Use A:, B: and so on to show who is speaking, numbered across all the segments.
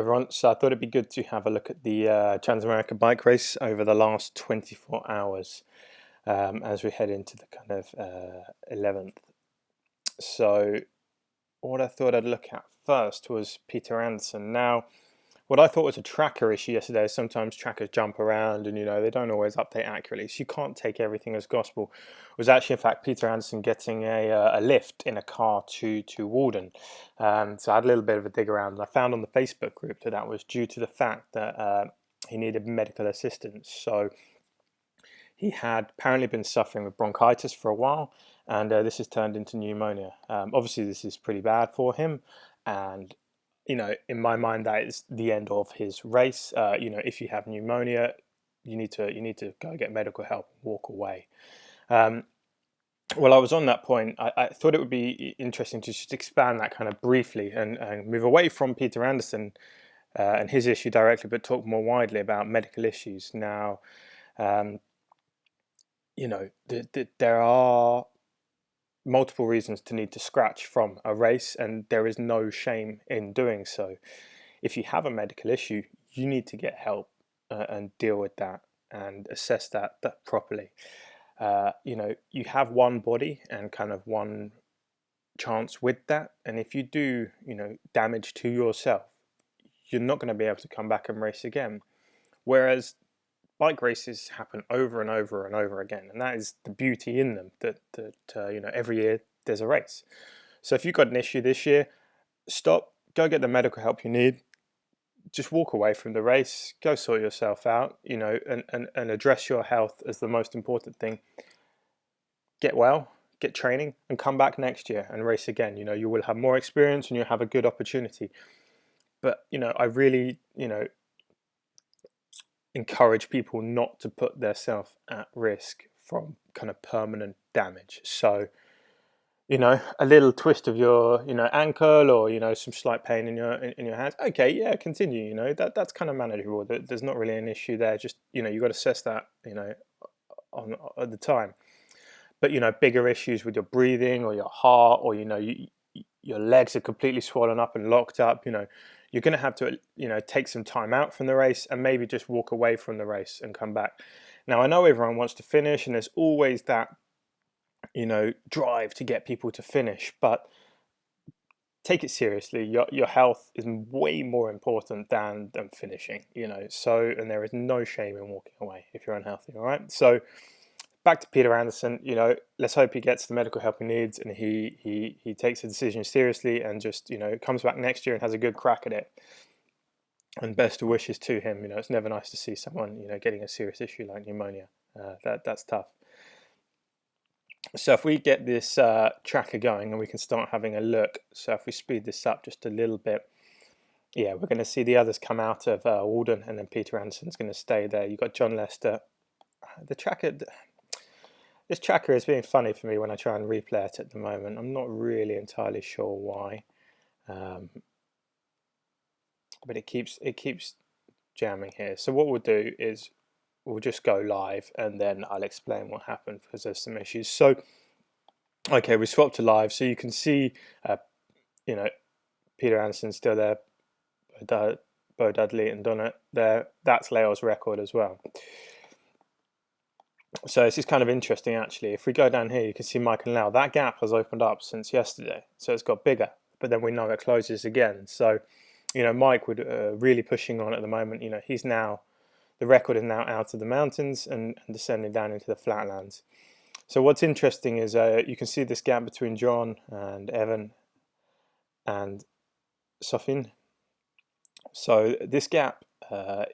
A: Everyone. So I thought it'd be good to have a look at the Trans-America bike race over the last 24 hours as we head into the kind of 11th. So what I thought I'd look at first was Peter Anderson. Now, what I thought was a tracker issue yesterday is sometimes trackers jump around and, they don't always update accurately. So you can't take everything as gospel. It was actually, in fact, Peter Anderson getting a lift in a car to Walden. So I had a little bit of a dig around, and I found on the Facebook group that was due to the fact that he needed medical assistance. So he had apparently been suffering with bronchitis for a while, and this has turned into pneumonia. Obviously, this is pretty bad for him, and in my mind, that is the end of his race. If you have pneumonia, you need to go get medical help, walk away. Well, I was on that point. I thought it would be interesting to just expand that kind of briefly and move away from Peter Anderson and his issue directly, but talk more widely about medical issues. Now, there are multiple reasons to need to scratch from a race, and there is no shame in doing so. If you have a medical issue, you need to get help and deal with that and assess that properly. You have one body and kind of one chance with that, and if you do, damage to yourself, you're not going to be able to come back and race again. Whereas bike races happen over and over and over again, and that is the beauty in them. That every year there's a race. So if you've got an issue this year, stop, go get the medical help you need. Just walk away from the race, go sort yourself out, and address your health as the most important thing. Get well, get training, and come back next year and race again. You will have more experience and you'll have a good opportunity. But I really encourage people not to put themselves at risk from kind of permanent damage. So, a little twist of your, ankle, or some slight pain in your hands. Okay, yeah, continue. That's kind of manageable. There's not really an issue there. Just you got to assess that, on at the time. But bigger issues with your breathing or your heart, or your legs are completely swollen up and locked up. You're going to have to take some time out from the race and maybe just walk away from the race and come back. Now, I know everyone wants to finish, and there's always that drive to get people to finish, but take it seriously. Your health is way more important than finishing. And there is no shame in walking away if you're unhealthy. All right, so back to Peter Anderson. Let's hope he gets the medical help he needs, and he takes the decision seriously, and just comes back next year and has a good crack at it. And best wishes to him. It's never nice to see someone getting a serious issue like pneumonia. That's tough. So if we get this tracker going and we can start having a look. So if we speed this up just a little bit, yeah, we're going to see the others come out of Walden, and then Peter Anderson's going to stay there. You've got John Lester. The tracker. This tracker is being funny for me when I try and replay it at the moment. I'm not really entirely sure why, but it keeps jamming here. So what we'll do is we'll just go live, and then I'll explain what happened because there's some issues. So, okay, we swapped to live, so you can see, Peter Anderson still there, Bo Dudley and Donna there. That's Leo's record as well. So this is kind of interesting, actually. If we go down here, you can see Mike and Lau. That gap has opened up since yesterday, so it's got bigger. But then we know it closes again. So, Mike would really pushing on at the moment. He's now, the record is now out of the mountains and descending down into the flatlands. So what's interesting is you can see this gap between John and Evan and Sofin. So this gap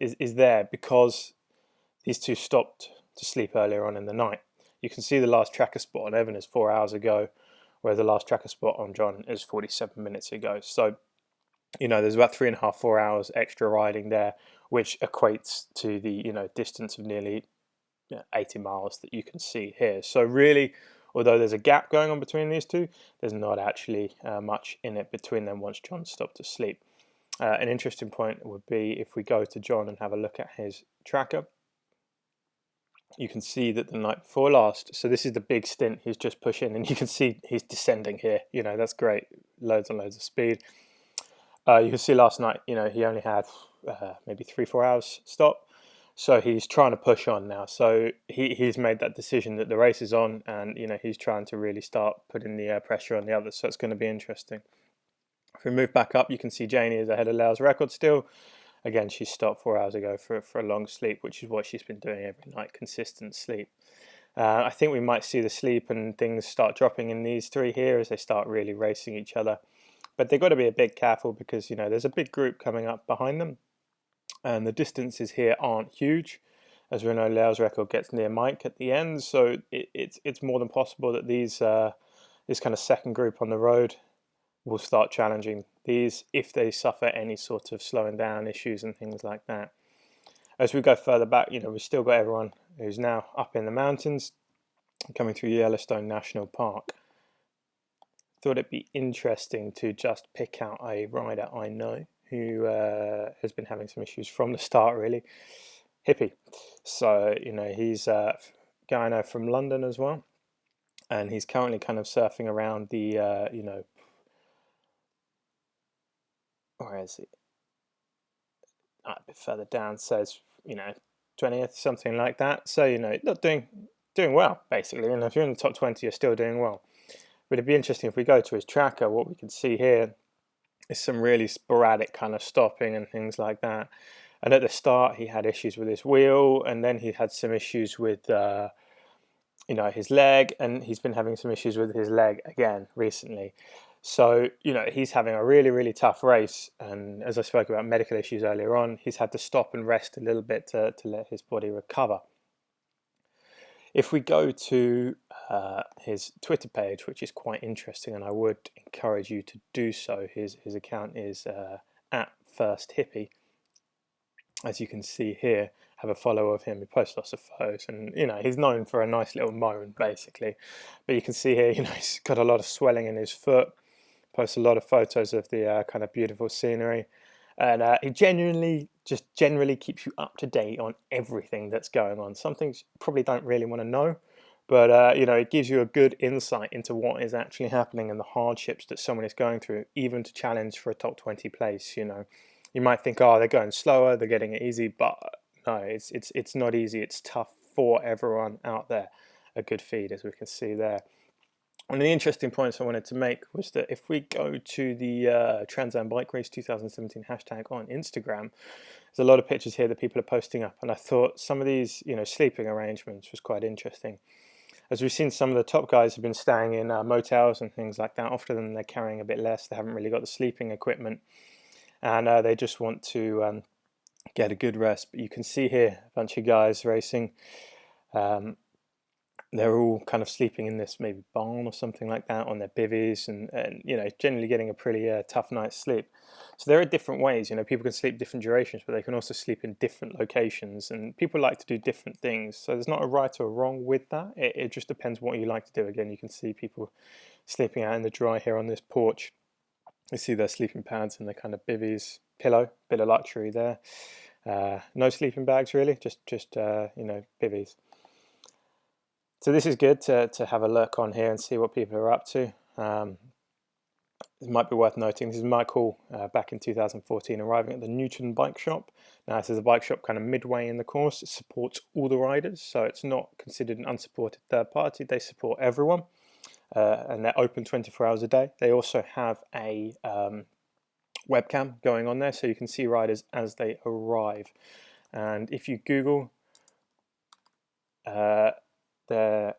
A: is there because these two stopped to sleep earlier on in the night. You can see the last tracker spot on Evan is 4 hours ago, where the last tracker spot on John is 47 minutes ago. So, there's about 3.5, 4 hours extra riding there, which equates to the, distance of nearly 80 miles that you can see here. So really, although there's a gap going on between these two, there's not actually much in it between them once John stopped to sleep. An interesting point would be if we go to John and have a look at his tracker. You can see that the night before last, so this is the big stint he's just pushing, and you can see he's descending here. That's great, loads and loads of speed. You can see last night, he only had maybe 3-4 hours stop. So he's trying to push on now. So he's made that decision that the race is on, and he's trying to really start putting the pressure on the others. So it's going to be interesting. If we move back up, you can see Janie is ahead of Lao's record still. Again, she stopped 4 hours ago for a long sleep, which is what she's been doing every night, consistent sleep. I think we might see the sleep and things start dropping in these three here as they start really racing each other. But they've got to be a bit careful because, there's a big group coming up behind them. And the distances here aren't huge. As we know, Lao's record gets near Mike at the end. So it's more than possible that this kind of second group on the road will start challenging these if they suffer any sort of slowing down issues and things like that. As we go further back, we've still got everyone who's now up in the mountains coming through Yellowstone National Park. Thought it'd be interesting to just pick out a rider I know who has been having some issues from the start, really. Hippie. So, he's a guy I know from London as well. And he's currently kind of surfing around the, where is he? A bit further down says, 20th, something like that. So, not doing well, basically. And if you're in the top 20, you're still doing well. But it'd be interesting if we go to his tracker, what we can see here is some really sporadic kind of stopping and things like that. And at the start, he had issues with his wheel, and then he had some issues with, his leg, and he's been having some issues with his leg again recently. So, he's having a really, really tough race. And as I spoke about medical issues earlier on, he's had to stop and rest a little bit to let his body recover. If we go to his Twitter page, which is quite interesting, and I would encourage you to do so, his account is at First Hippie. As you can see here, have a follow of him. He posts lots of photos, and he's known for a nice little moan, basically. But you can see here, he's got a lot of swelling in his foot. Posts a lot of photos of the kind of beautiful scenery, and he generally keeps you up to date on everything that's going on. Some things you probably don't really want to know, but it gives you a good insight into what is actually happening and the hardships that someone is going through, even to challenge for a top 20 place. You might think, oh, they're going slower, they're getting it easy, but no, it's not easy. It's tough for everyone out there. A good feed, as we can see there. One of the interesting points I wanted to make was that if we go to the Trans Am Bike Race 2017 hashtag on Instagram, there's a lot of pictures here that people are posting up, and I thought some of these, sleeping arrangements was quite interesting. As we've seen, some of the top guys have been staying in motels and things like that. Often they're carrying a bit less. They haven't really got the sleeping equipment, and they just want to get a good rest. But you can see here a bunch of guys racing. They're all kind of sleeping in this maybe barn or something like that on their bivvies, and generally getting a pretty tough night's sleep. So there are different ways. People can sleep different durations, but they can also sleep in different locations, and people like to do different things. So there's not a right or wrong with that. It just depends what you like to do. Again, you can see people sleeping out in the dry here on this porch. You see their sleeping pads and their kind of bivvies, pillow, bit of luxury there. No sleeping bags really, just bivvies. So this is good to have a look on here and see what people are up to. It might be worth noting, this is Mike Hall back in 2014 arriving at the Newton Bike Shop. Now this is a bike shop kind of midway in the course. It supports all the riders, so it's not considered an unsupported third party. They support everyone, and they're open 24 hours a day. They also have a webcam going on there, so you can see riders as they arrive. And if you Google their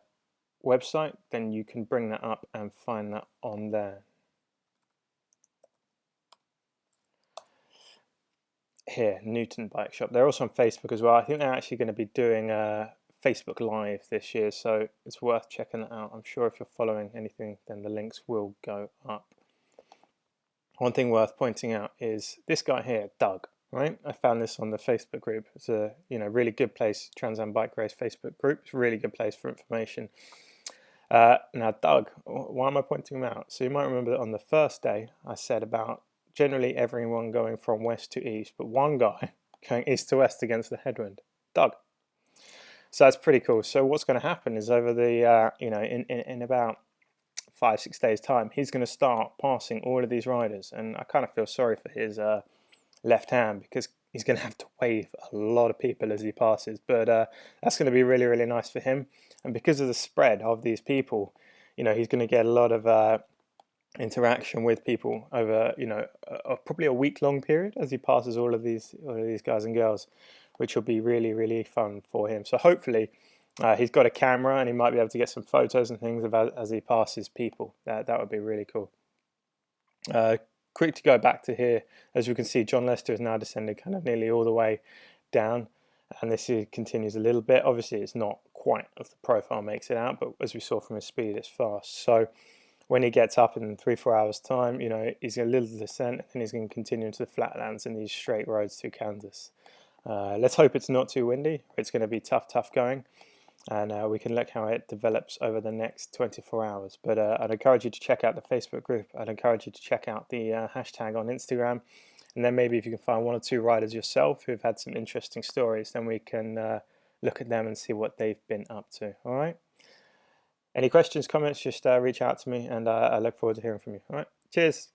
A: website, then you can bring that up and find that on there. Here, Newton Bike Shop. They're also on Facebook as well. I think they're actually going to be doing Facebook Live this year, so it's worth checking that out. I'm sure if you're following anything, then the links will go up. One thing worth pointing out is this guy here, Doug. Right, I found this on the Facebook group. It's a really good place, Trans Am Bike Race Facebook group. It's a really good place for information. Now, Doug, why am I pointing him out? So you might remember that on the first day, I said about generally everyone going from west to east, but one guy going east to west against the headwind, Doug. So that's pretty cool. So what's going to happen is over the, in about 5-6 days time, he's going to start passing all of these riders, and I kind of feel sorry for his left hand, because he's going to have to wave a lot of people as he passes. But that's going to be really, really nice for him, and because of the spread of these people, he's going to get a lot of interaction with people over probably a week-long period as he passes all of these guys and girls, which will be really, really fun for him. So hopefully he's got a camera and he might be able to get some photos and things about as he passes people. That would be really cool. Quick to go back to here, as we can see, John Lester is now descended kind of nearly all the way down, and this continues a little bit. Obviously it's not quite as the profile makes it out, but as we saw from his speed, it's fast. So when he gets up in 3-4 hours time, he's a little descent, and he's going to continue into the flatlands and these straight roads through Kansas. Let's hope it's not too windy. It's going to be tough going, and we can look how it develops over the next 24 hours. But I'd encourage you to check out the Facebook group. I'd encourage you to check out the hashtag on Instagram, and then maybe if you can find 1 or 2 riders yourself who've had some interesting stories, then we can look at them and see what they've been up to. All right. Any questions, comments, just reach out to me, and I look forward to hearing from you. All right. Cheers.